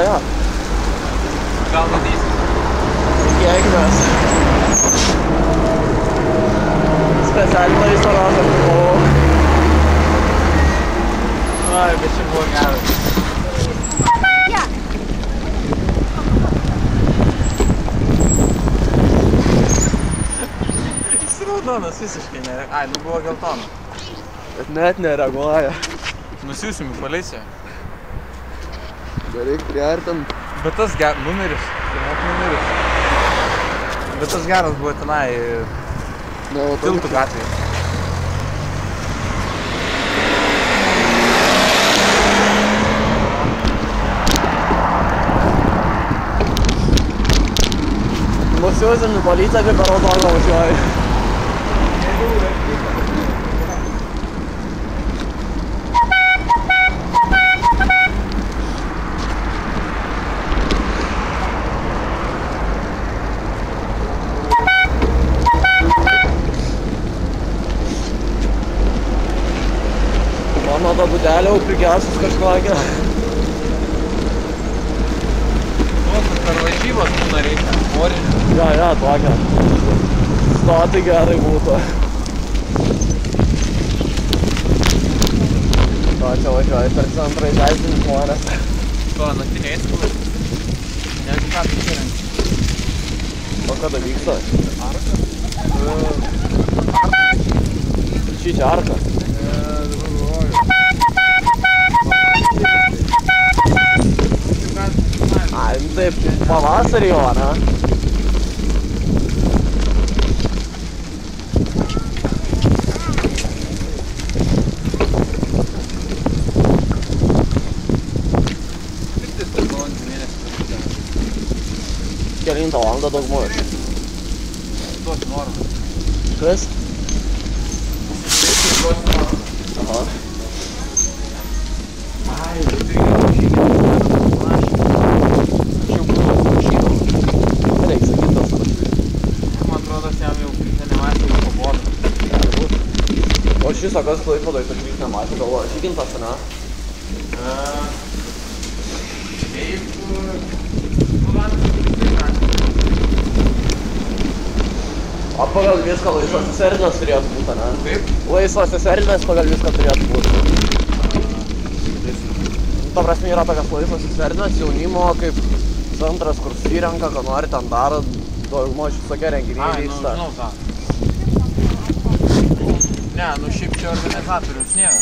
jo. Gal matysim? Tikėkimės. Specialiai to įsarozą buvau. Ai, bet čia buvo geras. Jis raudonas visiškai nereaguoja. Ai, nu buvo geltona. Bet net nereaguoja. Nusiųsim į policiją. Bereik priartint. Bet tas numeris. Bet tas geras buvo tenai Tiltų gatvėje. Nusiųsim į policiją, kaip per raudoną važiuoju. Mano ta butelė jau prigesus kažkokia. Per varžybos būna reikia. Orinė. Ja, tokia. Stoti gerai būtų. To čia važiuoju per centrą įžeisdami žmonės. To, naktiniai eismai. Negu ką tai įrengi. O kada vyksta? Arka? Čia arka. Ai, taip, pavasarį jo, ne? Kelintą valandą daugmaž. Duosiu normą. Kas? Duosiu normą. Aha. Ai, tai Reiks sakyt tas. man atrodo, jam jau kritinė masė jau pabodo. O šis sakas Klaipėdoj, kad kritinė masė galvoja, žygintas, ne? Šiaip... O pagal viską laisvosios erdvės turėtų būti, ne? Taip? Laisvosios erdvės pagal viską turėtų būti. Ta prasme yra tokios laisvosios erdvės jaunimo kaip centras, kur susirenka, ką nori ten daro, daugmaž visokie renginiai vyksta. Ai, nu, žinau tą. Ne, nu šiaip čia organizatorius nėra.